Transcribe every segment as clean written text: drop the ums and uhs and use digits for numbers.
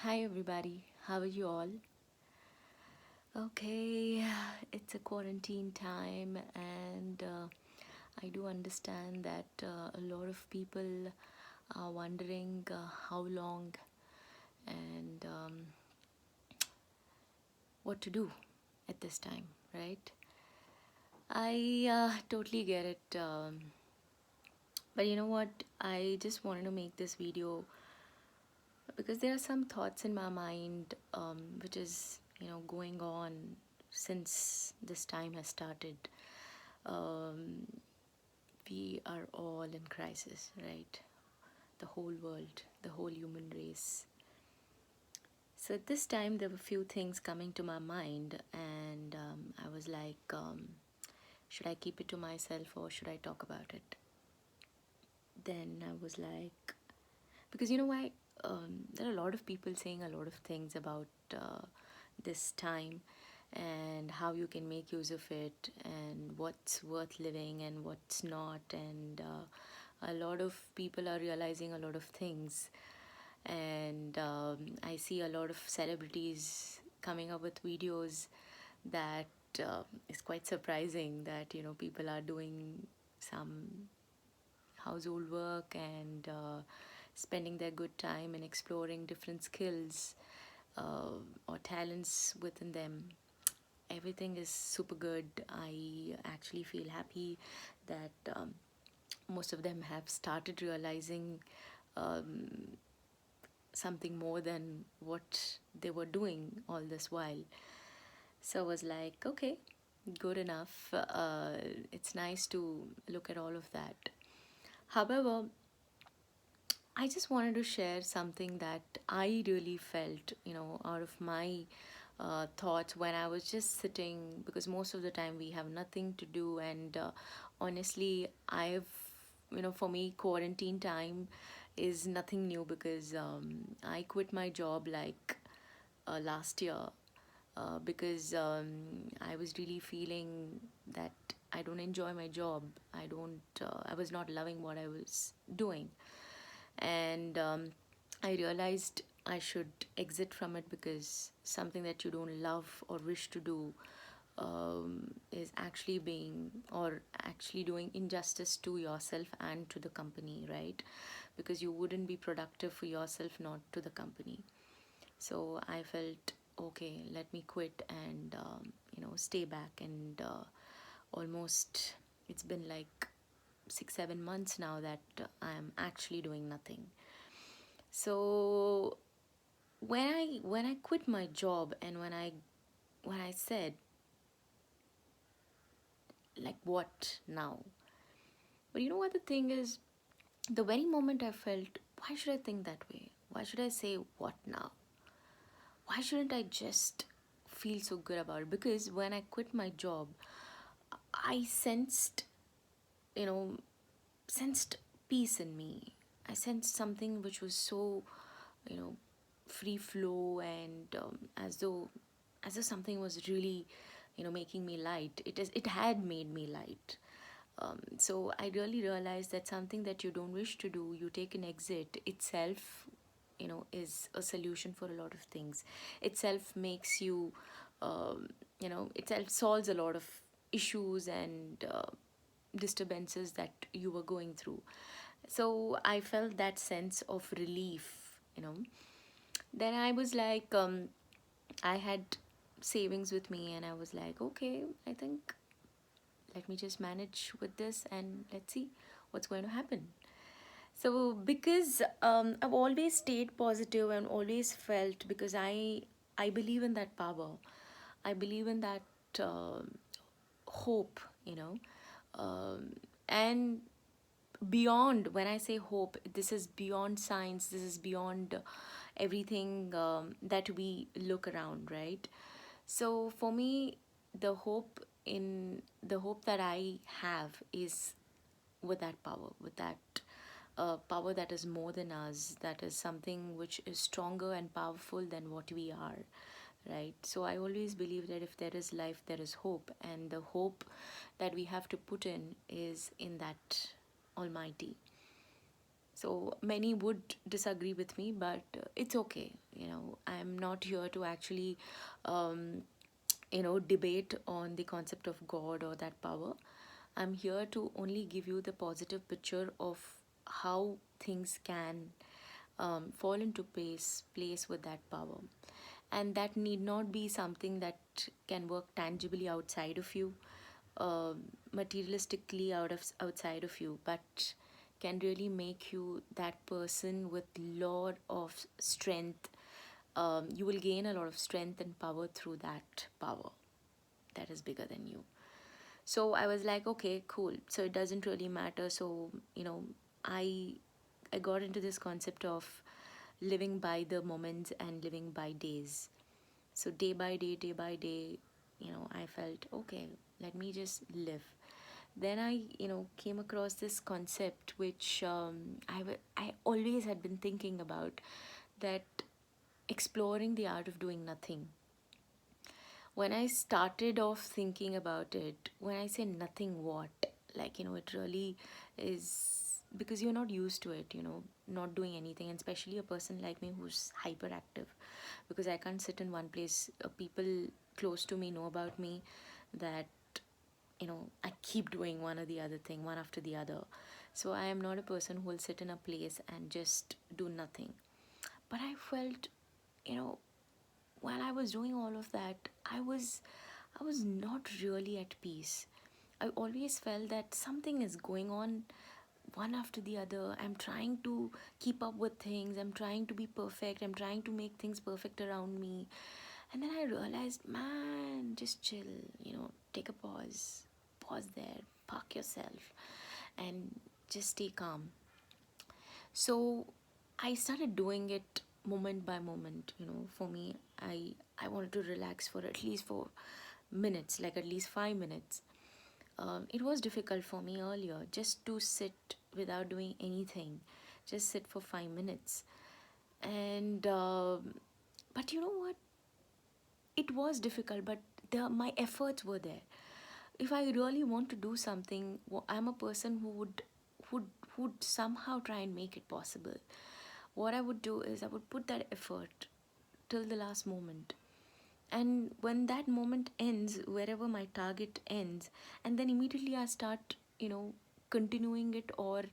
Hi everybody, how are you all? Okay, it's a quarantine time, and I do understand that a lot of people are wondering how long and what to do at this time, right? I totally get it, but you know what? I just wanted to make this video because there are some thoughts in my mind which is going on since this time has started. um, we are all in crisis, right? The whole world, the whole human race. So at this time there were few things coming to my mind, and I was like, should I keep it to myself or should I talk about it? Then I was like, because you know why, there are a lot of people saying a lot of things about this time and how you can make use of it and what's worth living and what's not, and a lot of people are realizing a lot of things, and I see a lot of celebrities coming up with videos that is quite surprising, that people are doing some household work and spending their good time and exploring different skills uh, or talents within them. Everything is super good. I actually feel happy that most of them have started realizing um, something more than what they were doing all this while. So I was like, okay, good enough. It's nice to look at all of that. However, I just wanted to share something that I really felt, out of my thoughts when I was just sitting, because most of the time we have nothing to do. And honestly, for me, quarantine time is nothing new because I quit my job like last year because I was really feeling that I don't enjoy my job. I was not loving what I was doing, and I realized I should exit from it, because something that you don't love or wish to do is actually being, or actually doing injustice to yourself and to the company, right? Because you wouldn't be productive for yourself, not to the company. So I felt, okay, let me quit and stay back, and almost it's been like 6 7 months now that I'm actually doing nothing. So when I quit my job, and when I said, like, what now? But you know what the thing is, the very moment I felt, why should I think that way? Why should I say what now? Why shouldn't I just feel so good about it? Because when I quit my job, I you know, sensed peace in me. I sensed something which was so, you know, free flow, and as though something was really, making me light. It had made me light. So I really realized that something that you don't wish to do, you take an exit itself, is a solution for a lot of things. Itself makes you, itself solves a lot of issues and disturbances that you were going through. So I felt that sense of relief. Then I was like, I had savings with me, and I was like, okay, I think let me just manage with this and let's see what's going to happen. So because I've always stayed positive and always felt, because I believe in that power. I believe in that hope, and beyond. When I say hope, this is beyond science, this is beyond everything that we look around, right? So for me, the hope that I have is with that power, with that power that is more than us, that is something which is stronger and powerful than what we are, right? So I always believe that if there is life, there is hope, and the hope that we have to put in is in that Almighty. So many would disagree with me, but it's okay. I'm not here to actually debate on the concept of God or that power. I'm here to only give you the positive picture of how things can fall into place with that power, and that need not be something that can work tangibly outside of you, uh, materialistically outside of you, but can really make you that person with lot of strength. You will gain a lot of strength and power through that power that is bigger than you. So I was like, okay, cool, so it doesn't really matter. So i I got into this concept of living by the moments and living by days. So day by day, I felt, okay, let me just live. Then I came across this concept which I always had been thinking about, that exploring the art of doing nothing. When I started off thinking about it, when I say nothing, what? Like, it really is, because you're not used to it, not doing anything, and especially a person like me who's hyperactive, because I can't sit in one place. People close to me know about me that, I keep doing one or the other thing, one after the other. So I am not a person who will sit in a place and just do nothing. But I felt, you know, while I was doing all of that, I was not really at peace. I always felt that something is going on one after the other. I'm trying to keep up with things. I'm trying to be perfect. I'm trying to make things perfect around me. And then I realized, man, just chill, take a pause. Pause there, park yourself, and just stay calm. So I started doing it moment by moment. For me, I wanted to relax for at least 4 minutes, like at least 5 minutes. It was difficult for me earlier just to sit without doing anything, just sit for 5 minutes. And but you know what? It was difficult, but my efforts were there. If I really want to do something, I'm a person would would somehow try and make it possible. What I would do is I would put that effort till the last moment. And when that moment ends, wherever my target ends, and then immediately I start, continuing it, or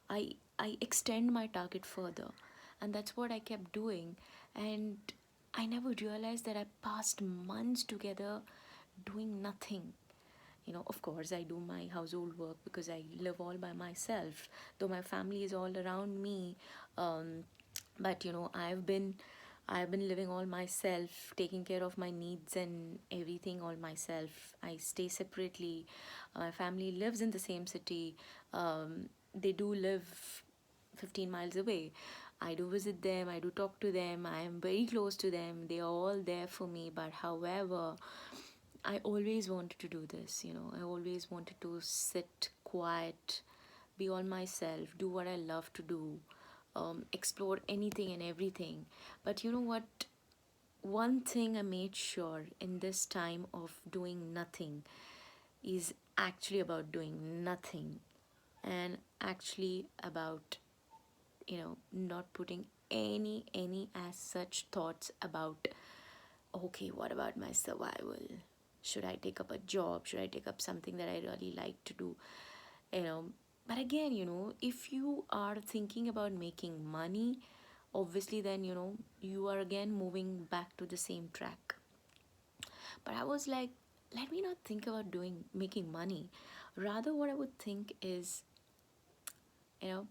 I extend my target further. And that's what I kept doing. And I never realized that I passed months together doing nothing. Of course, I do my household work because I live all by myself, though my family is all around me. But I've been living all myself, taking care of my needs and everything all myself. I stay separately. My family lives in the same city. They do live 15 miles away. I do visit them, I do talk to them, I am very close to them. They are all there for me. But however, I always wanted to do this, I always wanted to sit quiet, be all myself, do what I love to do, explore anything and everything. But you know what? One thing I made sure in this time of doing nothing is actually about doing nothing, and actually about, not putting any as such thoughts about, okay, what about my survival? Should I take up a job? Should I take up something that I really like to do? You know, but again, if you are thinking about making money, obviously then, you are again moving back to the same track. But I was like, let me not think about doing making money. Rather, what I would think is, you know,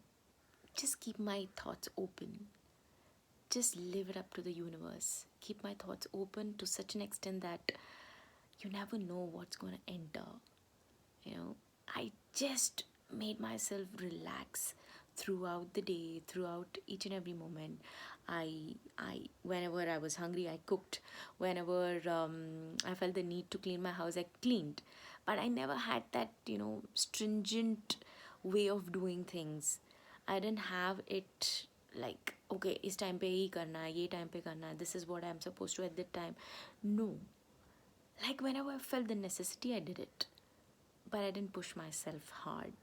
just keep my thoughts open. Just leave it up to the universe. Keep my thoughts open to such an extent that you never know what's going to enter. I just made myself relax throughout the day, throughout each and every moment. I whenever I was hungry, I cooked. Whenever I felt the need to clean my house, I cleaned. But I never had that, stringent way of doing things. I didn't have it like, okay, इस time पे ही करना है, ये time पे करना है, this is what I'm supposed to at that time. No, like whenever I felt the necessity, I did it, but I didn't push myself hard.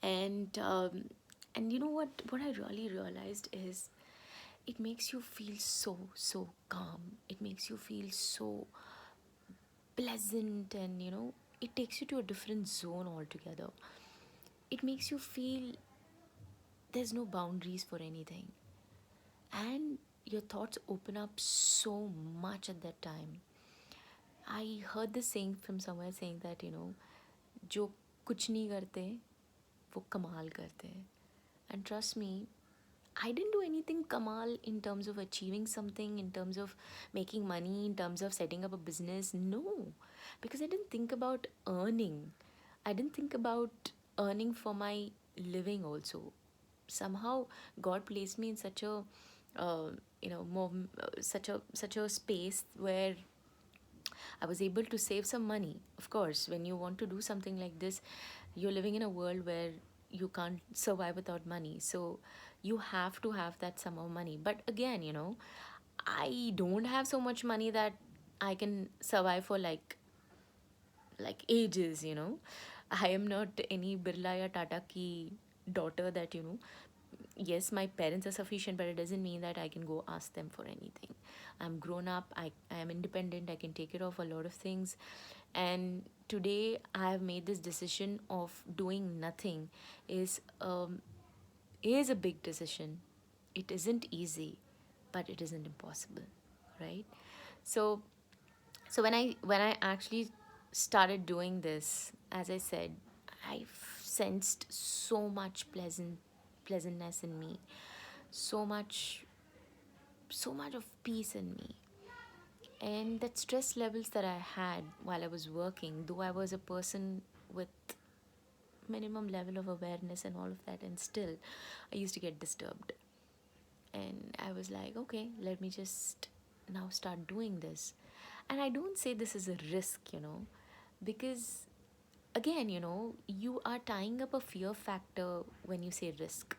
And you know what I really realized is, it makes you feel so calm. It makes you feel so pleasant, and it takes you to a different zone altogether. It makes you feel there's no boundaries for anything, and your thoughts open up so much at that time. I heard this saying from somewhere, saying that जो कुछ नहीं करते वो कमाल करते हैं. And trust me, I didn't do anything kamal in terms of achieving something, in terms of making money, in terms of setting up a business. No, because I didn't think about earning. I didn't think about earning for my living also. Somehow God placed me in such a more such a space where I was able to save some money. Of course, when you want to do something like this, you're living in a world where you can't survive without money. So you have to have that sum of money. But again, I don't have so much money that I can survive for like ages. I am not any Birla ya Tata ki daughter that yes, my parents are sufficient, but it doesn't mean that I can go ask them for anything. I'm grown up, I am independent, I can take care of a lot of things. And today I have made this decision of doing nothing is a big decision. It isn't easy, but it isn't impossible, right? So when I actually started doing this, as I said, I sensed so much pleasantness in me, so much of peace in me. And that stress levels that I had while I was working, though I was a person with minimum level of awareness and all of that, and still I used to get disturbed. And I was like, okay, let me just now start doing this. And I don't say this is a risk, because again, you are tying up a fear factor when you say risk.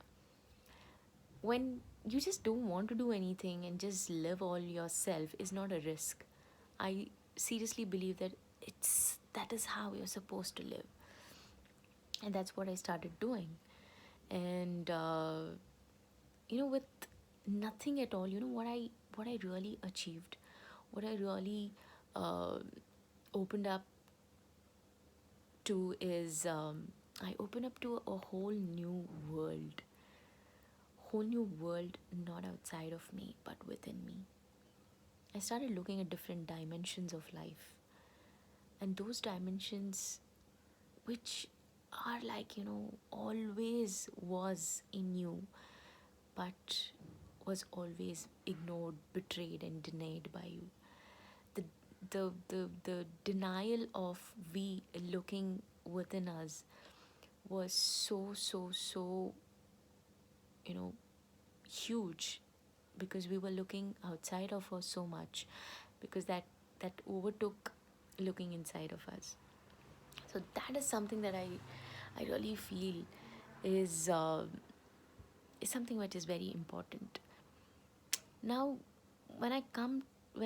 When you just don't want to do anything and just live all yourself is not a risk. I seriously believe that that is how you're supposed to live. And that's what I started doing. And with nothing at all, what I really achieved, what I really uh, opened up to is I opened up to a whole new world, not outside of me but within me. I started looking at different dimensions of life, and those dimensions which are like always was in you, but was always ignored, betrayed and denied by you. The denial of we looking within us was so you know huge, because we were looking outside of us so much, because that overtook looking inside of us. So that is something that I really feel is is something which is very important. Now, when I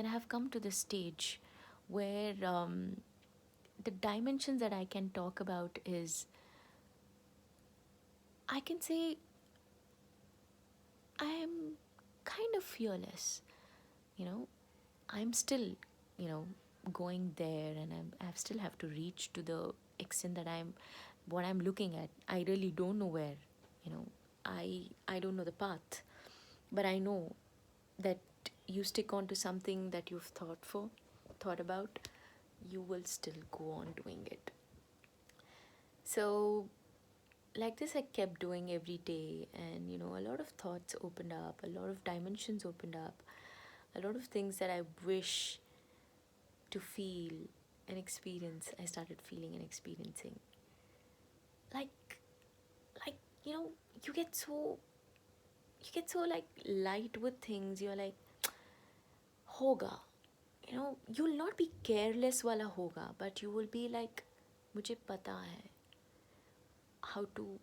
have come to the stage where the dimensions that I can talk about is, I can say I am kind of fearless. You know, I'm still, you know, going there, and I still have to reach to the extent that what I'm looking at. I really don't know where, you know, I don't know the path, but I know that you stick on to something that you've thought about, you will still go on doing it. So like this I kept doing every day, and a lot of thoughts opened up, a lot of dimensions opened up, a lot of things that I wish to feel and experience, I started feeling and experiencing. Like like you get so like light with things. You're like, hoga, you'll not be careless wala hoga, but you will be like, mujhe pata hai how to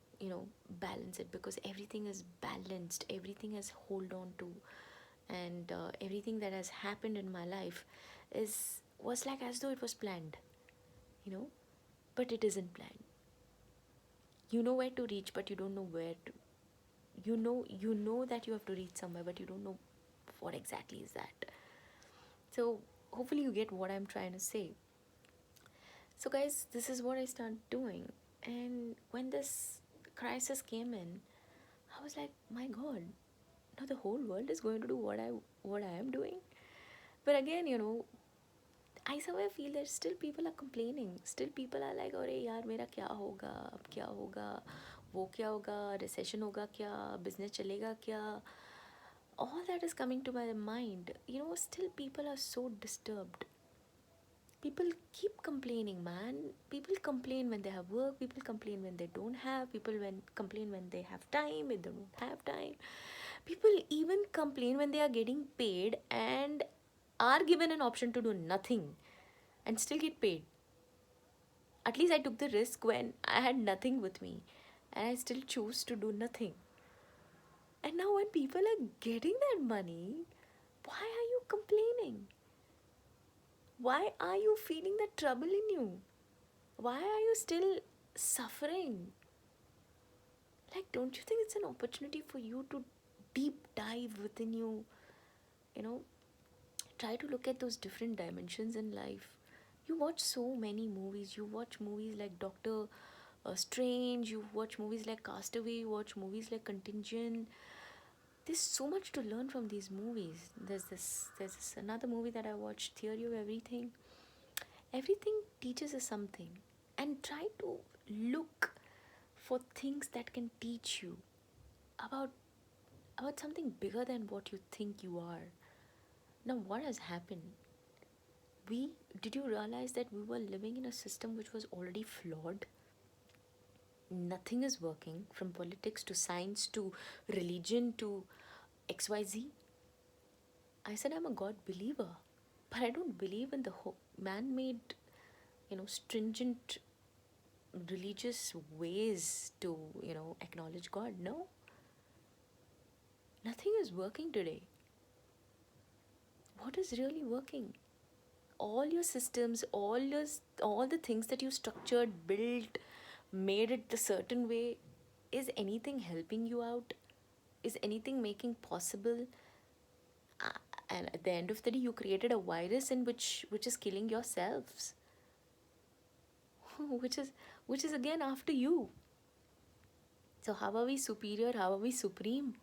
balance it, because everything is balanced, everything is hold on to, and everything that has happened in my life is was like as though it was planned, you know but it isn't planned. You know where to reach, but you don't know where to you know that you have to reach somewhere, but you don't know what exactly is that. So hopefully you get what I'm trying to say. So guys, this is what I started doing. And when this crisis came in, I was like, my god, now the whole world is going to do what I am doing. But again, I somewhere feel that still people are complaining. Still people are like, अरे यार मेरा क्या होगा, अब क्या होगा, वो क्या होगा, recession होगा क्या, business चलेगा क्या. All that is coming to my mind. Still people are so disturbed. People keep complaining, man. People complain when they have work. People complain when they don't have. People complain when they have time. When they don't have time. People even complain when they are getting paid and are given an option to do nothing and still get paid. At least I took the risk when I had nothing with me and I still choose to do nothing. And now when people are getting that money, why are you complaining? Why are you feeling that trouble in you? Why are you still suffering? Like, don't you think it's an opportunity for you to deep dive within you? You know, try to look at those different dimensions in life. You watch so many movies. You watch movies like Doctor Strange. You watch movies like Castaway. You watch movies like Contingent. There's so much to learn from these movies. There's this another movie that I watched, Theory of Everything. Everything teaches us something, and try to look for things that can teach you about something bigger than what you think you are. Now, what has happened? Did you realize that we were living in a system which was already flawed? Nothing is working, from politics to science to religion to XYZ. I said I'm a God believer, but I don't believe in the man-made, stringent religious ways to, acknowledge God. No, nothing is working today. What is really working? All your systems, all the things that you structured, built, made it the certain way, is anything helping you out? Is anything making possible? And at the end of the day, you created a virus in which is killing yourselves. which is again after you. So how are we superior? How are we supreme?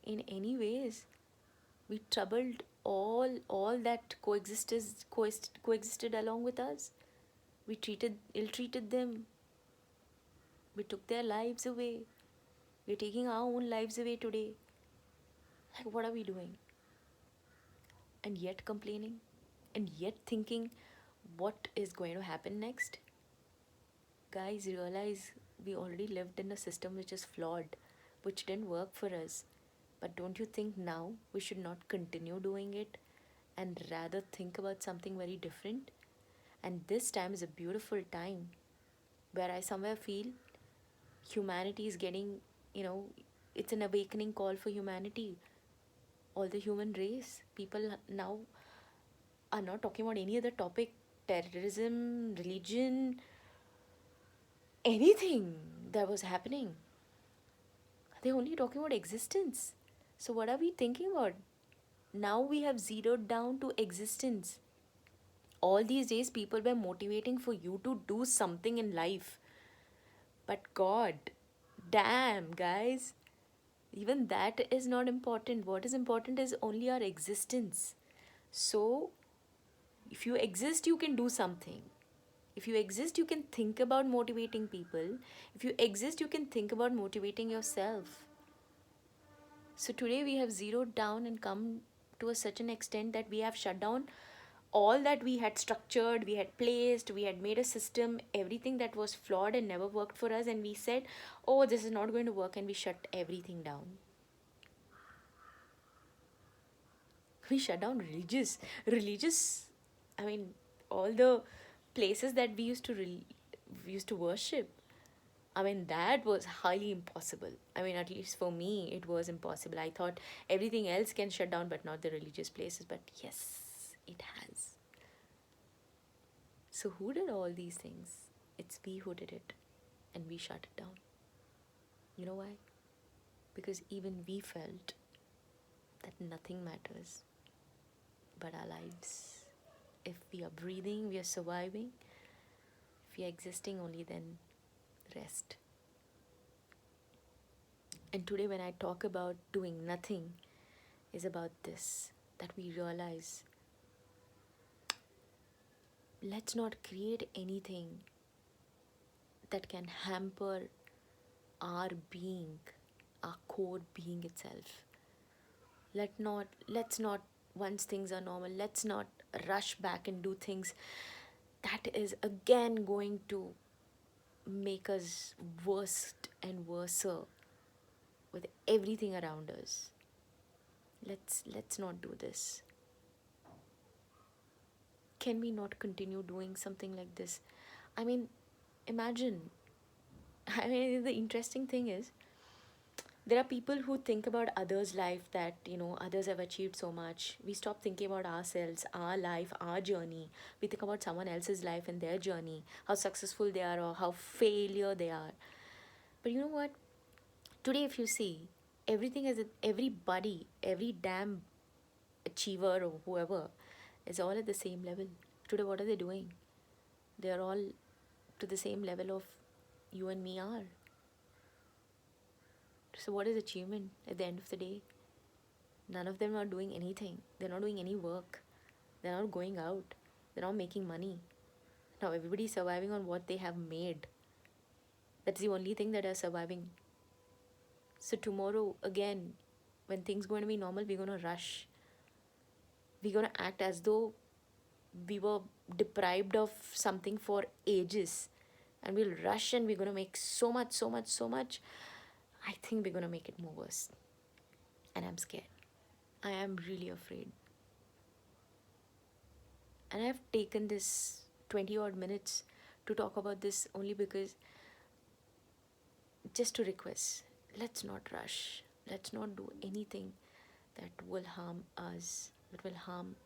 In any ways, we troubled all that coexisted along with us. We ill-treated them. We took their lives away. We're taking our own lives away today. Like, what are we doing? And yet complaining, and yet thinking what is going to happen next. Guys, realize we already lived in a system which is flawed, which didn't work for us. But don't you think now we should not continue doing it and rather think about something very different? And this time is a beautiful time where I somewhere feel humanity is getting, it's an awakening call for humanity. All the human race, people now are not talking about any other topic, terrorism, religion, anything that was happening. They're only talking about existence. So, what are we thinking about? Now we have zeroed down to existence. All these days, people were motivating for you to do something in life. But God, damn, guys, even that is not important. What is important is only our existence. So, if you exist, you can do something. If you exist, you can think about motivating people. If you exist, you can think about motivating yourself. So today we have zeroed down and come to a such an extent that we have shut down all that we had structured, we had placed, we had made a system, everything that was flawed and never worked for us, and we said, oh, this is not going to work, and we shut everything down. We shut down religious, I mean, all the places that we used to worship. I mean, that was highly impossible. I mean, at least for me, it was impossible. I thought everything else can shut down, but not the religious places. But yes, it has. So, who did all these things? It's we who did it. And we shut it down. You know why? because even we felt that nothing matters but our lives. If we are breathing, we are surviving. If we are existing, only then rest. And today, when I talk about doing nothing, is about this, that we realize, let's not create anything that can hamper our being, our core being itself. Let's not, once things are normal, let's not rush back and do things that is again going to make us worse and worser with everything around us. Let's not do this. Can we not continue doing something like this? I mean, imagine. I mean, the interesting thing is, there are people who think about others' life, that others have achieved so much. We stop thinking about ourselves, our life, our journey. We think about someone else's life and their journey, how successful they are or how failure they are. But you know what? Today, if you see, everybody, every damn achiever or whoever is all at the same level. Today, what are they doing? They are all to the same level of you and me are. So what is achievement at the end of the day? None of them are doing anything. They're not doing any work. They're not going out. They're not making money. Now everybody's surviving on what they have made. That's the only thing that are surviving. So tomorrow, again, when things going to be normal, we're going to rush. We're going to act as though we were deprived of something for ages. And we'll rush and we're going to make so much. I think we're going to make it more worse. And I'm scared. I am really afraid. And I've taken this 20 odd minutes to talk about this only because, just to request, let's not rush. Let's not do anything that will harm us, that will harm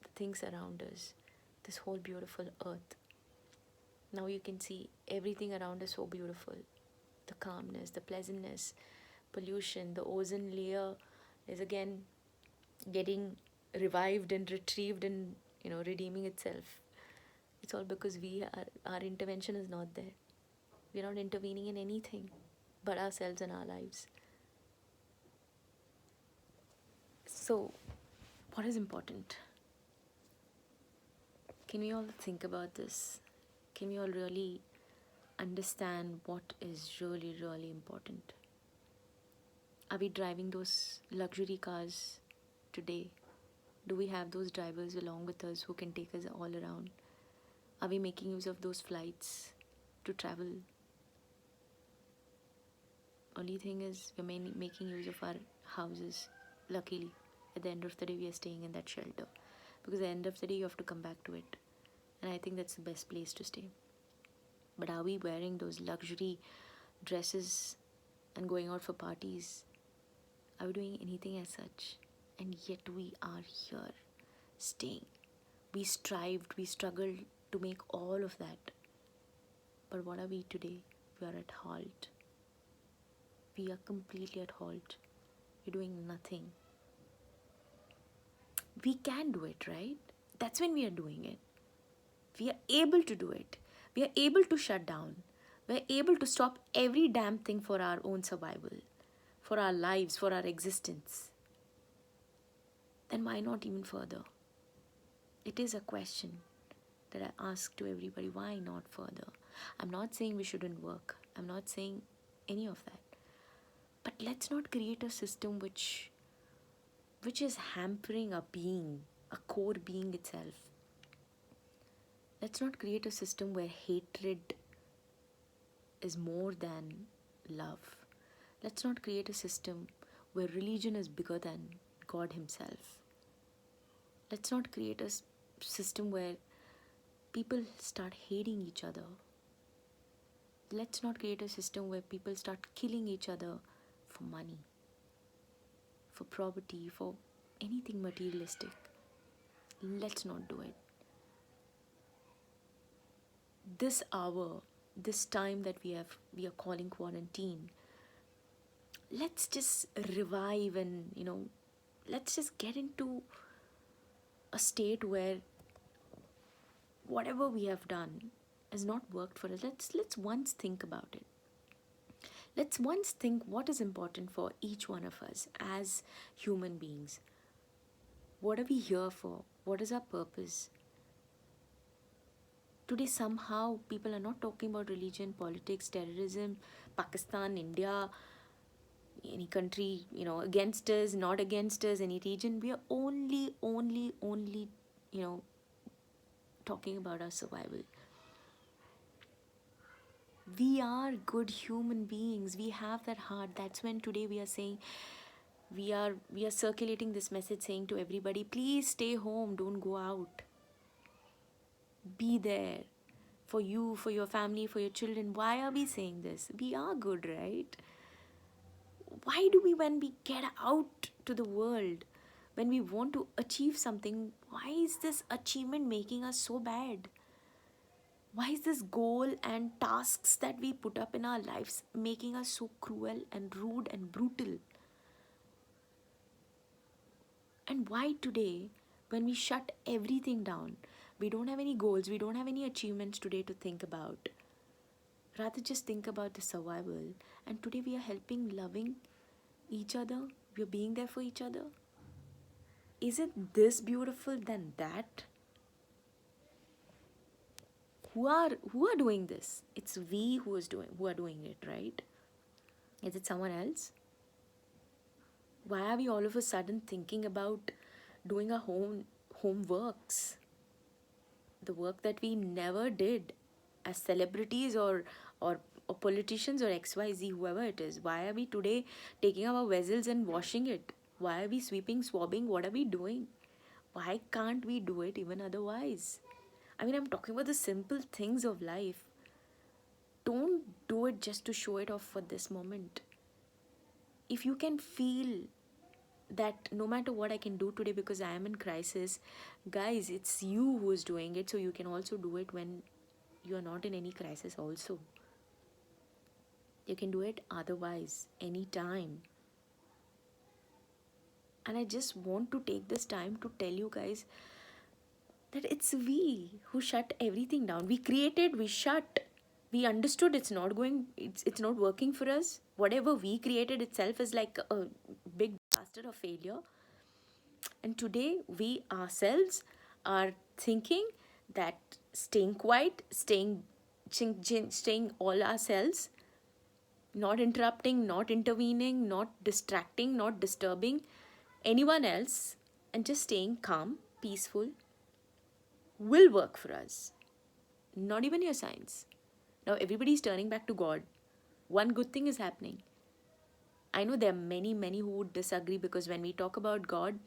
the things around us, this whole beautiful earth. Now you can see everything around us so beautiful. The calmness, the pleasantness, pollution, the ozone layer is again getting revived and retrieved and redeeming itself. It's all because our intervention is not there. We're not intervening in anything but ourselves and our lives. So what is important? Can we all think about this? Can we all really understand what is really, really important? Are we driving those luxury cars today? Do we have those drivers along with us who can take us all around? Are we making use of those flights to travel? Only thing is, we're making use of our houses. Luckily, at the end of the day, we are staying in that shelter. Because at the end of the day, you have to come back to it. And I think that's the best place to stay. But are we wearing those luxury dresses and going out for parties? Are we doing anything as such? And yet we are here, staying. We strived, we struggled to make all of that. But what are we today? We are at halt. We are completely at halt. We're doing nothing. We can do it, right? That's when we are doing it. We are able to do it. We are able to shut down. We are able to stop every damn thing for our own survival, for our lives, for our existence. Then why not even further? It is a question that I ask to everybody. Why not further? I'm not saying we shouldn't work. I'm not saying any of that. But let's not create a system which is hampering a being, a core being itself. Let's not create a system where hatred is more than love. Let's not create a system where religion is bigger than God Himself. Let's not create a system where people start hating each other. Let's not create a system where people start killing each other for money, for property, for anything materialistic. Let's not do it. This hour, this time that we are calling quarantine, let's just revive and, let's just get into a state where whatever we have done has not worked for us. Let's once think about it. Let's once think what is important for each one of us as human beings. What are we here for? What is our purpose? Today, somehow, people are not talking about religion, politics, terrorism, Pakistan, India, any country, against us, not against us, any region. We are only, talking about our survival. We are good human beings. We have that heart. That's when today we are saying, we are circulating this message saying to everybody, please stay home, don't go out. Be there for you, for your family, for your children. Why are we saying this? We are good, right? Why do we, when we get out to the world, when we want to achieve something, why is this achievement making us so bad? Why is this goal and tasks that we put up in our lives making us so cruel and rude and brutal? And why today, when we shut everything down, we don't have any goals, we don't have any achievements today to think about? Rather, just think about the survival. And today we are helping, loving each other. We are being there for each other. Is it this beautiful than that? Who are doing this? It's we who are doing it, right? Is it someone else? Why are we all of a sudden thinking about doing our homeworks? The work that we never did as celebrities or or politicians or XYZ, whoever it is. Why are we today taking our vessels and washing it? Why are we sweeping, swabbing? What are we doing? Why can't we do it even otherwise? I mean, I'm talking about the simple things of life. Don't do it just to show it off for this moment. If you can feel that no matter what I can do today because I am in crisis, guys, it's you who is doing it, so you can also do it when you are not in any crisis also. You can do it otherwise, anytime. And I just want to take this time to tell you guys that it's we who shut everything down. We created, we shut. We understood it's not working for us. Whatever we created itself is like a big disaster or failure. And today we ourselves are thinking that staying quiet, staying all ourselves, not interrupting, not intervening, not distracting, not disturbing anyone else, and just staying calm, peaceful, will work for us. Not even your science. Now everybody's turning back to God. One good thing is happening. I know there are many who would disagree, because when we talk about God,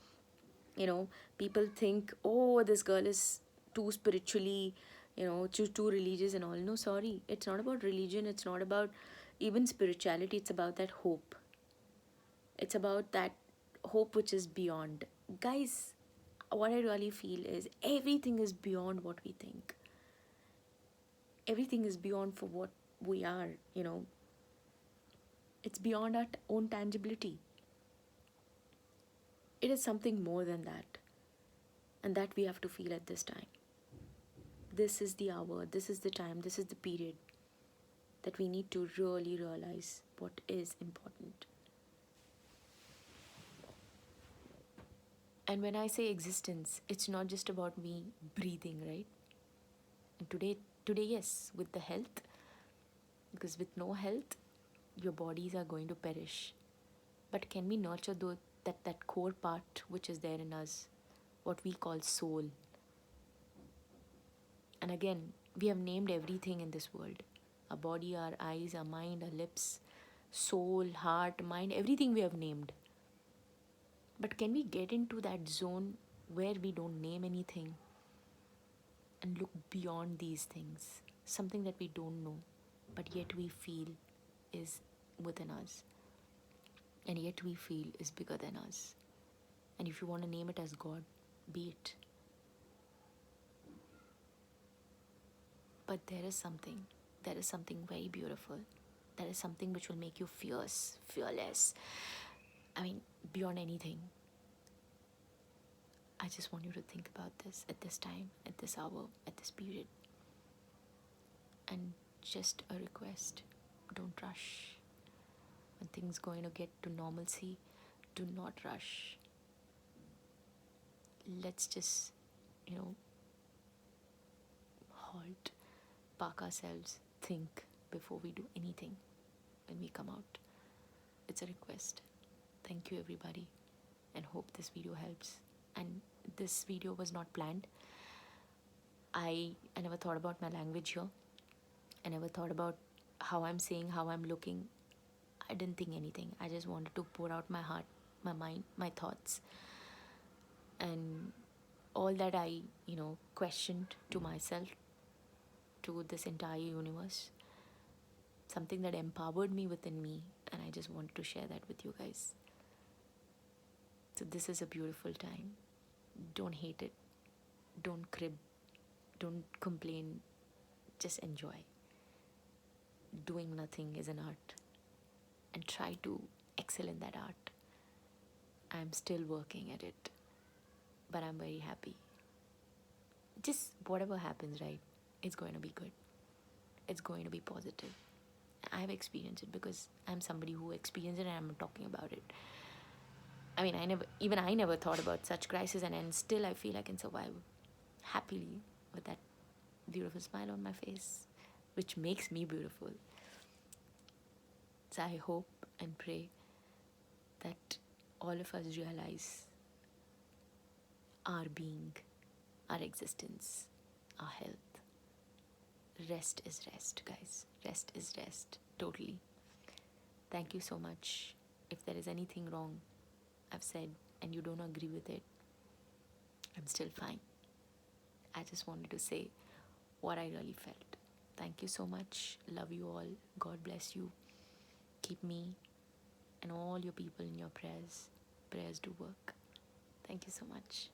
people think, oh, this girl is too spiritually, too religious and all. No, sorry. It's not about religion. It's not about even spirituality. It's about that hope. It's about that hope which is beyond. Guys, what I really feel is everything is beyond what we think. Everything is beyond for what we are, It's beyond our own tangibility. It is something more than that. And that we have to feel at this time. This is the hour, this is the time, this is the period that we need to really realize what is important. And when I say existence, it's not just about me breathing, right? And today, yes, with the health, because with no health, your bodies are going to perish. But can we nurture that core part which is there in us, what we call soul? And again, we have named everything in this world. Our body, our eyes, our mind, our lips, soul, heart, mind, everything we have named. But can we get into that zone where we don't name anything and look beyond these things? Something that we don't know, but yet we feel is within us. And yet we feel is bigger than us. And if you want to name it as God, be it. But there is something very beautiful That is something which will make you fierce, fearless. I mean, beyond anything. I just want you to think about this at this time, at this hour, at this period. And just a request, don't rush. When things going to get to normalcy, do not rush. Let's just, halt, park ourselves, think before we do anything when we come out. It's a request. Thank you, everybody, and hope this video helps. And this video was not planned. I never thought about my language here. I never thought about how I'm saying, how I'm looking. I didn't think anything. I just wanted to pour out my heart, my mind, my thoughts, and all that I, questioned to myself, to this entire universe. Something that empowered me within me, and I just wanted to share that with you guys. So this is a beautiful time. Don't hate it. Don't crib. Don't complain. Just enjoy. Doing nothing is an art, and try to excel in that art. I'm still working at it, but I'm very happy. Just whatever happens, right? It's going to be good. It's going to be positive. I've experienced it because I'm somebody who experienced it and I'm talking about it. I mean, I never thought about such crisis, and still I feel I can survive happily with that beautiful smile on my face, which makes me beautiful. So I hope and pray that all of us realize our being, our existence, our health. Rest is rest, guys. Rest is rest. Totally. Thank you so much. If there is anything wrong I've said and you don't agree with it, I'm still fine. I just wanted to say what I really felt. Thank you so much. Love you all. God bless you. Keep me and all your people in your prayers. Prayers do work. Thank you so much.